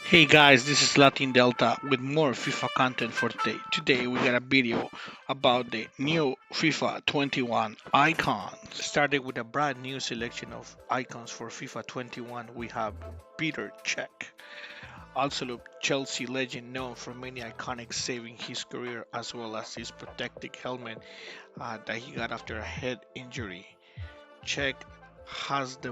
Hey guys, this is Latin Delta with more FIFA content for today. Today we got a video about the new FIFA 21 icons. Starting with a brand new selection of icons for FIFA 21, we have Peter Cech, also Chelsea legend known for many iconic saving his career as well as his protective helmet that he got after a head injury. Czech has the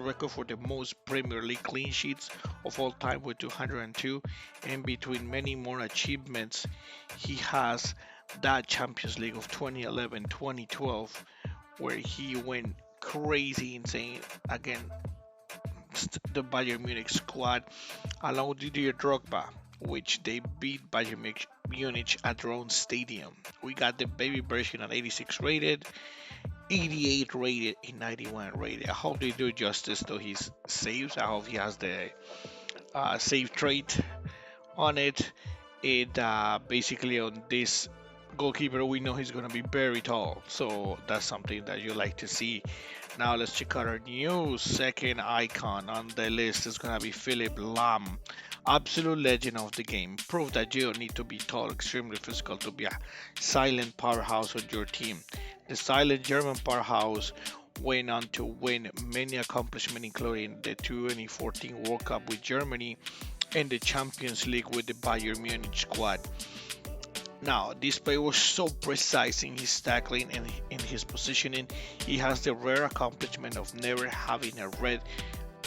record for the most Premier League clean sheets of all time with 202, and between many more achievements, he has that Champions League of 2011-2012 where he went crazy insane against the Bayern Munich squad along with Didier Drogba, which they beat Munich at their own stadium. We got the baby version at 86 rated, 88 rated, and 91 rated. I hope they do justice to his saves. I hope he has the save trait on it. It basically on this goalkeeper, we know he's going to be very tall, so that's something that you like to see. Now let's check out our new second icon on the list. It's going to be Philip Lahm, absolute legend of the game. Proof that you don't need to be tall, extremely physical to be a silent powerhouse on your team. The silent German powerhouse went on to win many accomplishments, including the 2014 World Cup with Germany and the Champions League with the Bayern Munich squad. Now, this player was so precise in his tackling and in his positioning. He has the rare accomplishment of never having a red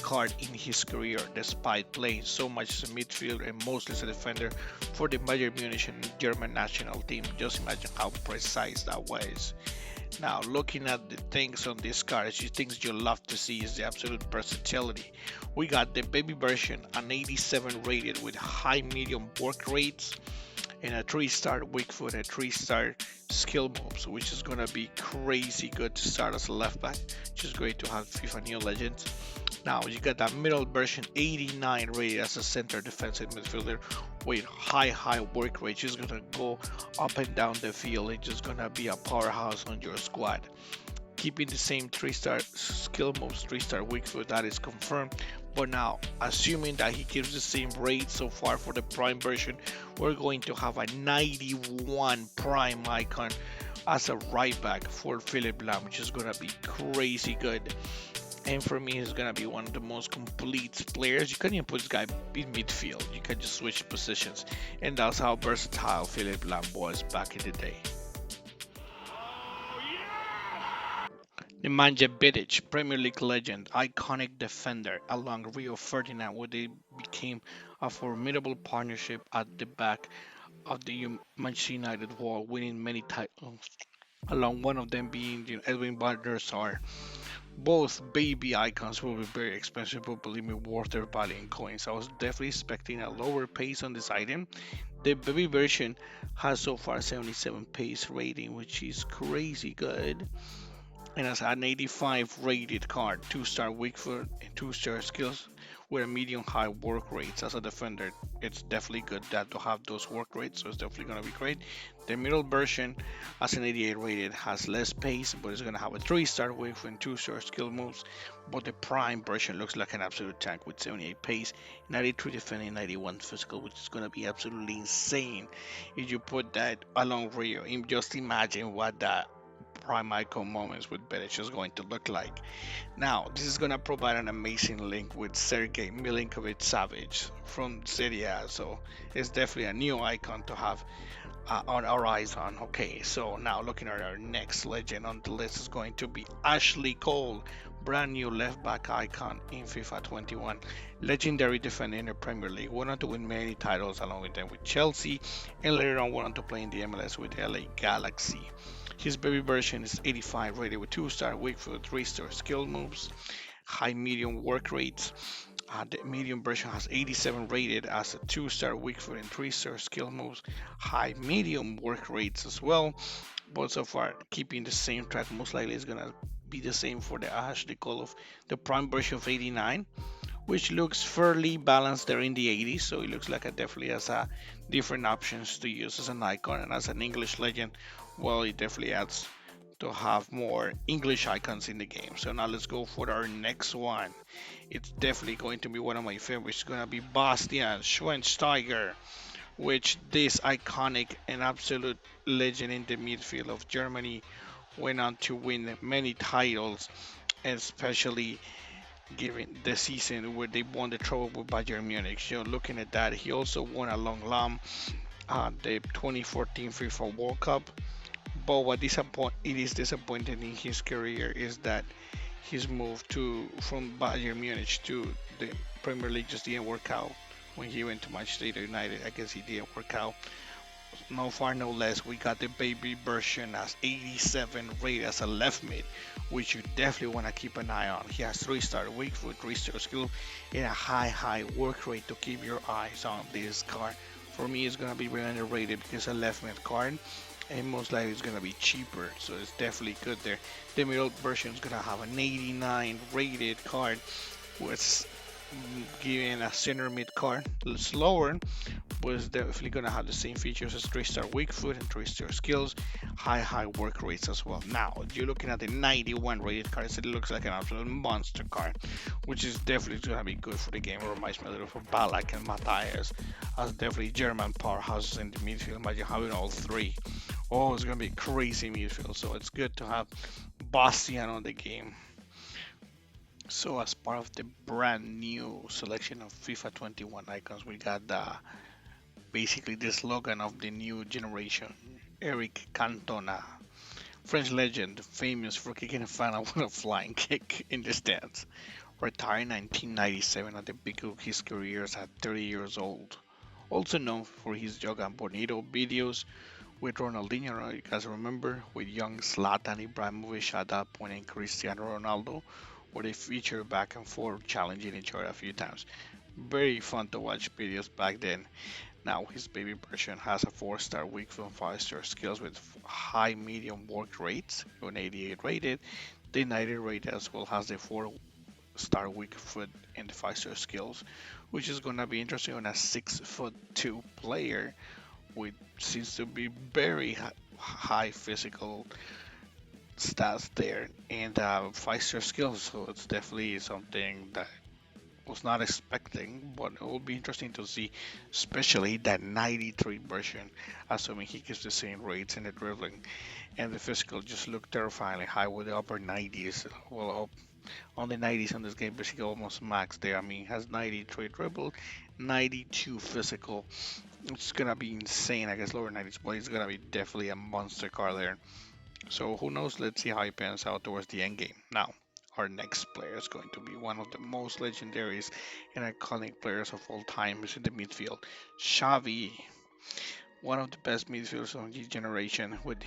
card in his career, despite playing so much as a midfielder and mostly as a defender for the Bayern Munich and German national team. Just imagine how precise that was. Now, looking at the things on this card, the things you love to see is the absolute versatility. We got the baby version, an 87 rated with high medium work rates and a 3-star weak foot, a 3-star skill moves, which is gonna be crazy good to start as a left back, which is great to have FIFA New Legends. Now you got that middle version 89 rated as a center defensive midfielder with high work rate. Just gonna go up and down the field. It's just gonna be a powerhouse on your squad. Keeping the same 3-star skill moves, 3-star weak foot, that is confirmed. But now, assuming that he keeps the same rate so far for the prime version, we're going to have a 91 prime icon as a right back for Philip Lahm, which is gonna be crazy good. And for me, he's gonna be one of the most complete players. You can't even put this guy in midfield. You can just switch positions, and that's how versatile Philip Lahm was back in the day. Nemanja Vidic, Premier League legend, iconic defender, along Rio Ferdinand, where they became a formidable partnership at the back of the Manchester United wall, winning many titles. Along one of them being Edwin van der Sar. Both baby icons will be very expensive, but believe me, worth their value in coins. I was definitely expecting a lower pace on this item. The baby version has so far 77 pace rating, which is crazy good. And has an 85 rated card, 2-star weak foot and 2-star skills with a medium high work rates. As a defender, it's definitely good that to have those work rates, so it's definitely going to be great. The middle version, as an 88 rated, has less pace, but it's going to have a 3-star weak foot and 2-star skill moves. But the prime version looks like an absolute tank with 78 pace, 93 defending, 91 physical, which is going to be absolutely insane if you put that along Rio. Just imagine what that prime icon moments with Bedic is going to look like. Now, this is going to provide an amazing link with Sergei Milinkovic-Savic from Serie A, so it's definitely a new icon to have on our eyes on. Okay, so now looking at our next legend on the list is going to be Ashley Cole, brand new left back icon in FIFA 21, legendary defender in the Premier League, went on to win many titles along with them with Chelsea, and later on went on to play in the MLS with LA Galaxy. His baby version is 85 rated with 2-star weak foot, 3-star skill moves, high medium work rates. The medium version has 87 rated as a 2-star weak foot and 3-star skill moves, high medium work rates as well. But so far, keeping the same track, most likely is gonna be the same for the Ashley Cole of the prime version of 89, which looks fairly balanced there in the 80s. So it looks like it definitely has different options to use as an icon, and as an English legend, well, it definitely adds to have more English icons in the game. So now let's go for our next one. it's definitely going to be one of my favorites. It's going to be Bastian Schweinsteiger, which this iconic and absolute legend in the midfield of Germany went on to win many titles, especially given the season where they won the trophy with Bayern Munich. So looking at that, he also won a long lamb the 2014 FIFA World Cup. But it is disappointing in his career is that his move to from Bayern Munich to the Premier League just didn't work out. When he went to Manchester United, I guess he didn't work out. No far, no less, we got the baby version as 87 rated as a left mid, which you definitely want to keep an eye on. He has 3-star weak foot, 3-star skill, and a high work rate to keep your eyes on this card. For me, it's going to be very underrated because it's a left mid card, and most likely it's going to be cheaper, so it's definitely good there. The middle version is going to have an 89 rated card with giving a center mid card slower, was definitely gonna have the same features as 3-star weak foot and 3-star skills, high work rates as well. Now you're looking at the 91 rated card, so it looks like an absolute monster card, which is definitely gonna be good for the game. It reminds me a little of Balak and Matthias as definitely German powerhouses in the midfield. Imagine having all three. Oh, it's gonna be crazy midfield, so it's good to have Bastian on the game. So, as part of the brand new selection of FIFA 21 icons, we got basically the slogan of the new generation. Eric Cantona, French legend, famous for kicking a final with a flying kick in the stands. Retired in 1997 at the peak of his career at 30 years old. Also known for his Yoga Bonito videos with Ronaldinho, you guys remember, with young Zlatan Ibrahimovic at that point and Cristiano Ronaldo, where they featured back and forth challenging each other a few times. Very fun to watch videos back then. Now his baby version has a 4-star weak foot and 5-star skills with high medium work rates, an 88 rated. The 90 rated as well has the 4-star weak foot and 5-star skills, which is gonna be interesting on a 6'2" player with seems to be very high physical stats there and 5-star skills. So it's definitely something that was not expecting, but it will be interesting to see, especially that 93 version, assuming he keeps the same rates in the dribbling and the physical just look terrifyingly high with the upper 90s. Well, up on the 90s on this game, basically almost max there. I mean, has 93 dribble, 92 physical. It's gonna be insane. I guess lower 90s, but it's gonna be definitely a monster car there. So who knows? Let's see how he pans out towards the end game. Now, our next player is going to be one of the most legendaries and iconic players of all time is in the midfield. Xavi, one of the best midfielders of this generation, with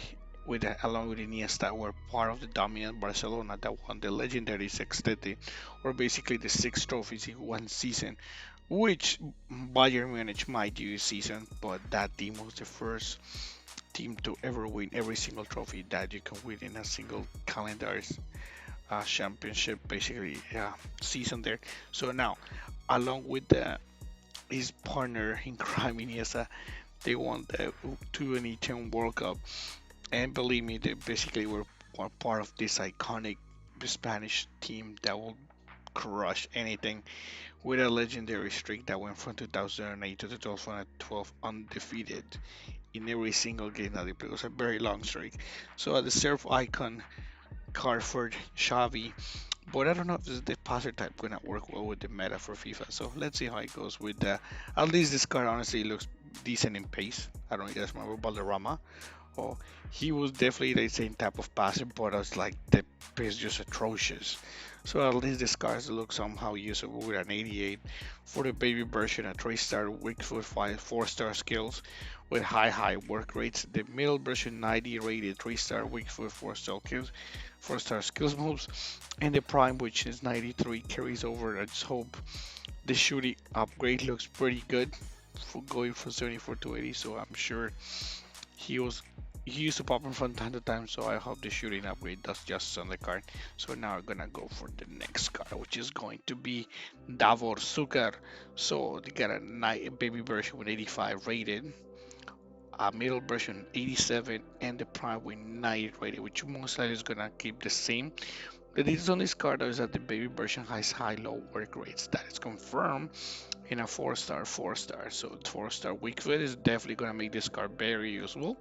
along with Iniesta, were part of the dominant Barcelona that won the legendary Sextete, or basically the 6 trophies in one season, which Bayern Munich might do this season, but that team was the first team to ever win every single trophy that you can win in a single calendar championship, basically season there. So now, along with his partner in crime, Iniesta, they won the 2010 World Cup, and believe me, they basically were part of this iconic Spanish team that will crush anything with a legendary streak that went from 2008 to 2012 undefeated in every single game that they played. It was a very long streak. So a deserved icon card for Xavi, but I don't know if the passer type gonna work well with the meta for FIFA. So let's see how it goes with the. At least this card honestly looks decent in pace. I don't know if you guys remember Valderrama. Oh, he was definitely the same type of passer, but it's like the pace just atrocious. So at least this card looks somehow usable with an 88 for the baby version, a 3-star weak foot, 4-star skills with high work rates. The middle version 90 rated 3-star weak foot, 4-star skills, 4-star skills moves, and the prime which is 93 carries over. I just hope the shooting upgrade looks pretty good for going from 74 to 80. So I'm sure he was he used to pop in from time to time, so I hope the shooting upgrade does justice on the card. So now we're gonna go for the next card, which is going to be Davor Sugar. So they got a baby version with 85 rated, a middle version 87, and the prime with 90 rated, which most likely is gonna keep the same. The details on this card is that the baby version has high-low work rates. That is confirmed in a 4-star, 4-star. So 4-star weak foot is definitely gonna make this card very useful.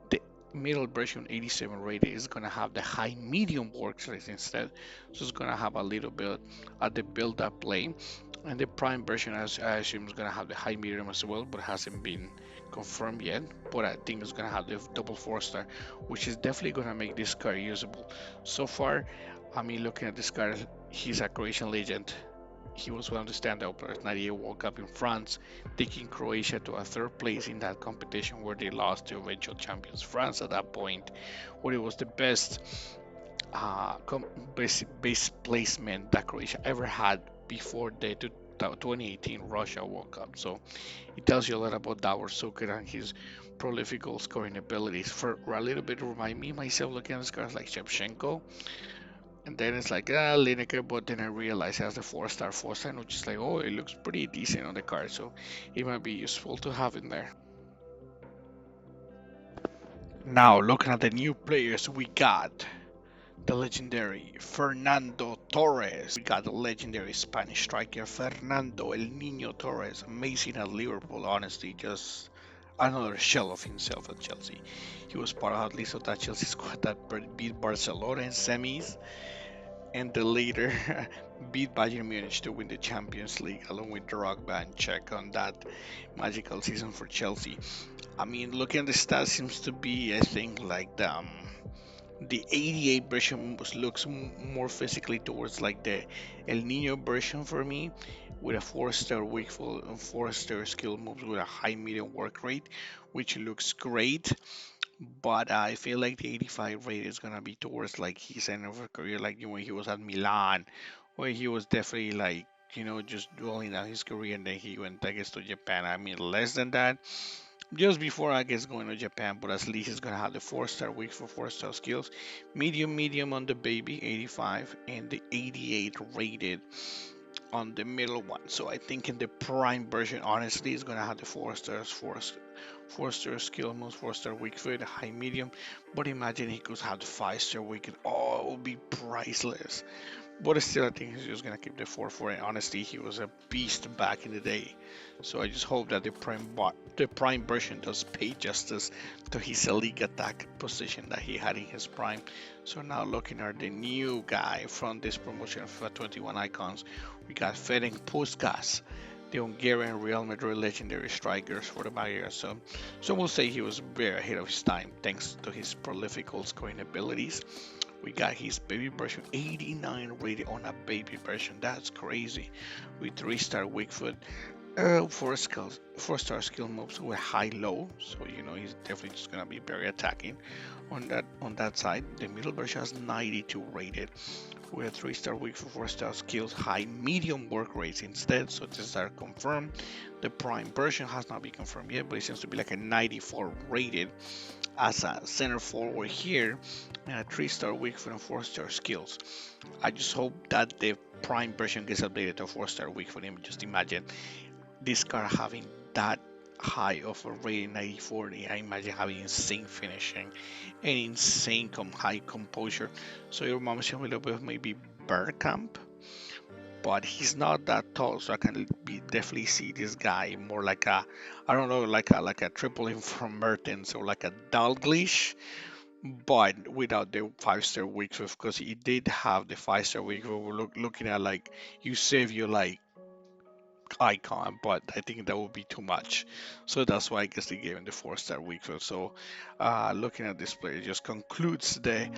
The middle version 87 rated is gonna have the high medium work rate instead. So it's gonna have a little bit at the build-up play. And the prime version, as I assume, is gonna have the high medium as well, but hasn't been confirmed yet. But I think it's gonna have the double 4-star, which is definitely gonna make this card usable. So far, I mean, looking at this card, he's a Croatian legend. He was one of the standout players. 98 World Cup in France, taking Croatia to a third place in that competition where they lost to eventual champions France at that point, where it was the best base placement that Croatia ever had before the 2018 Russia World Cup. So it tells you a lot about Davor Suker and his prolific goal scoring abilities. For a little bit, remind me myself looking at this guys like Shevchenko, and then it's like Lineker, but then I realized it has the 4-star, 4-star, which is like, oh, it looks pretty decent on the card, so it might be useful to have in there. Now, looking at the new players, we got the legendary Fernando Torres. We got the legendary Spanish striker Fernando El Niño Torres. Amazing at Liverpool, honestly, just another shell of himself at Chelsea. He was part of at least of that Chelsea squad that beat Barcelona in semis, and the later beat Bayern Munich to win the Champions League along with Drogba and Czech on that magical season for Chelsea. I mean, looking at the stats, seems to be, I think, like the 88 version looks more physically towards like the El Nino version for me, with a 4-star wakeful and 4-star skill moves with a high medium work rate, which looks great. But I feel like the 85 rate is gonna be towards like his end of his career, like when he was at Milan, where he was definitely like, just dwelling on his career, and then he went, I guess, to Japan. I mean, less than that, just before I guess going to Japan, but at least he's gonna have the 4-star week for 4-star skills, medium on the baby 85, and the 88 rated on the middle one. So I think in the prime version, honestly, it's gonna have the 4 stars, 4-star skill moves, 4-star weak foot, high medium. But imagine he could have the 5-star weak. Oh, it would be priceless. But still, I think he's just gonna keep the 4 for it. Honestly, he was a beast back in the day. So I just hope that the prime version does pay justice to his elite attack position that he had in his prime. So now looking at the new guy from this promotion of FIFA 21 icons, we got Ferenc Puskás, the Hungarian Real Madrid legendary strikers for the Magyars. So we'll say he was very ahead of his time thanks to his prolific goal scoring abilities. We got his baby version 89 rated on a baby version. That's crazy. With 3-star weak foot, 4-star skill moves with high low. So he's definitely just gonna be very attacking on that side. The middle version has 92 rated with a 3-star weak for 4-star skills, high medium work rates instead. So these are confirmed. The prime version has not been confirmed yet, but it seems to be like a 94 rated as a center forward here, and a 3-star weak foot and 4-star skills. I just hope that the prime version gets updated to 4-star weak for him. Just imagine this card having that high of a rating, 94. I imagine having insane finishing and insane high composure. So your mom should a little bit of maybe Bergkamp, but he's not that tall, so I can definitely see this guy more like a, I don't know, like a triple in from Mertens, or like a Dalglish, but without the 5-star weak foot, because he did have the 5-star weak foot. We're looking at like Eusebio like icon, but I think that would be too much. So that's why I guess they gave him the 4-star weak foot. So looking at this player just concludes the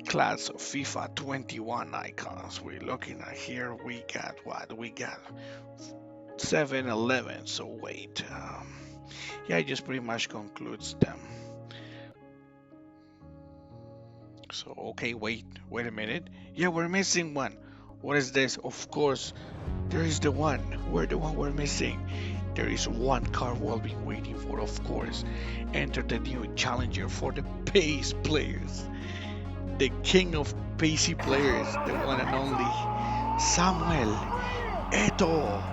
class of FIFA 21 icons. We're looking at here, we got what? We got 7-11. So wait, yeah, it just pretty much concludes them. So okay, wait a minute. Yeah, we're missing one. What is this? Of course, there is the one. We're the one we're missing. There is one card we'll be waiting for, of course. Enter the new challenger for the pace players. The king of pacey players, the one and only Samuel Eto'o.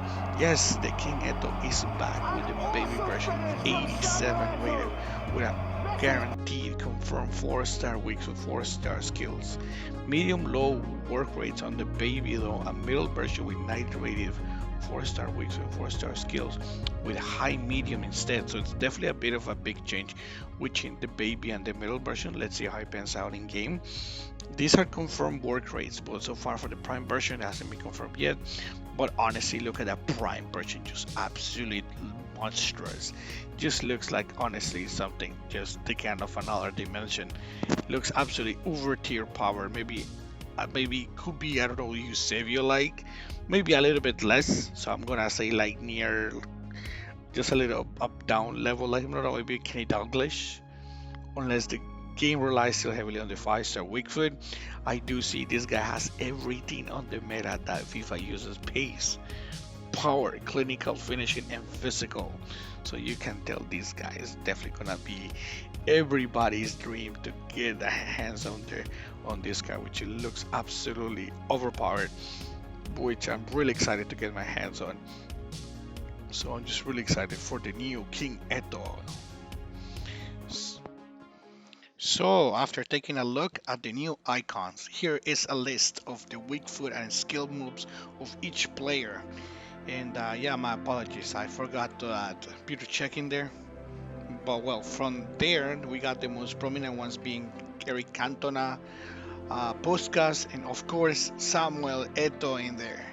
Yes, the King Eto'o is back with the baby version of 87 rated with a guaranteed confirmed 4-star weeks with 4-star skills. Medium low work rates on the baby though, a middle version with 90 rated 4-star weeks and 4-star skills with high medium instead. So it's definitely a bit of a big change between the baby and the middle version. Let's see how it pans out in game. These are confirmed work rates, but so far for the prime version it hasn't been confirmed yet. But honestly, look at that prime version, just absolutely monstrous. Just looks like honestly something just taken off another dimension. Looks absolutely over tier power. Maybe could be, I don't know, Eusebio like, maybe a little bit less. So I'm gonna say like near just a little up down level, like I don't know, maybe Kenny Dalglish, unless the game relies still heavily on the 5-star weak foot. I do see this guy has everything on the meta that FIFA uses: pace, power, clinical finishing, and physical. So you can tell this guy is definitely gonna be everybody's dream to get their hands on this guy, which looks absolutely overpowered, which I'm really excited to get my hands on. So I'm just really excited for the new King Eto. So, after taking a look at the new icons, here is a list of the weak foot and skill moves of each player. And yeah, my apologies, I forgot to add Peter check in there. But well, from there, we got the most prominent ones being Eric Cantona, Puskas, and of course, Samuel Eto in there.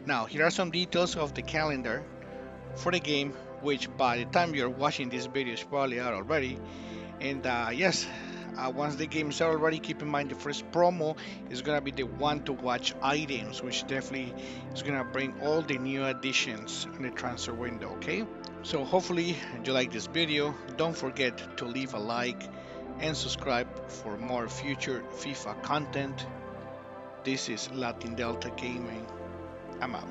Now, here are some details of the calendar for the game, which by the time you're watching this video is probably out already. And yes, once the game is already, keep in mind the first promo is gonna be the one to watch items, which definitely is gonna bring all the new additions in the transfer window. Okay, so hopefully you like this video. Don't forget to leave a like and subscribe for more future FIFA content. This is Latin Delta Gaming. I'm out.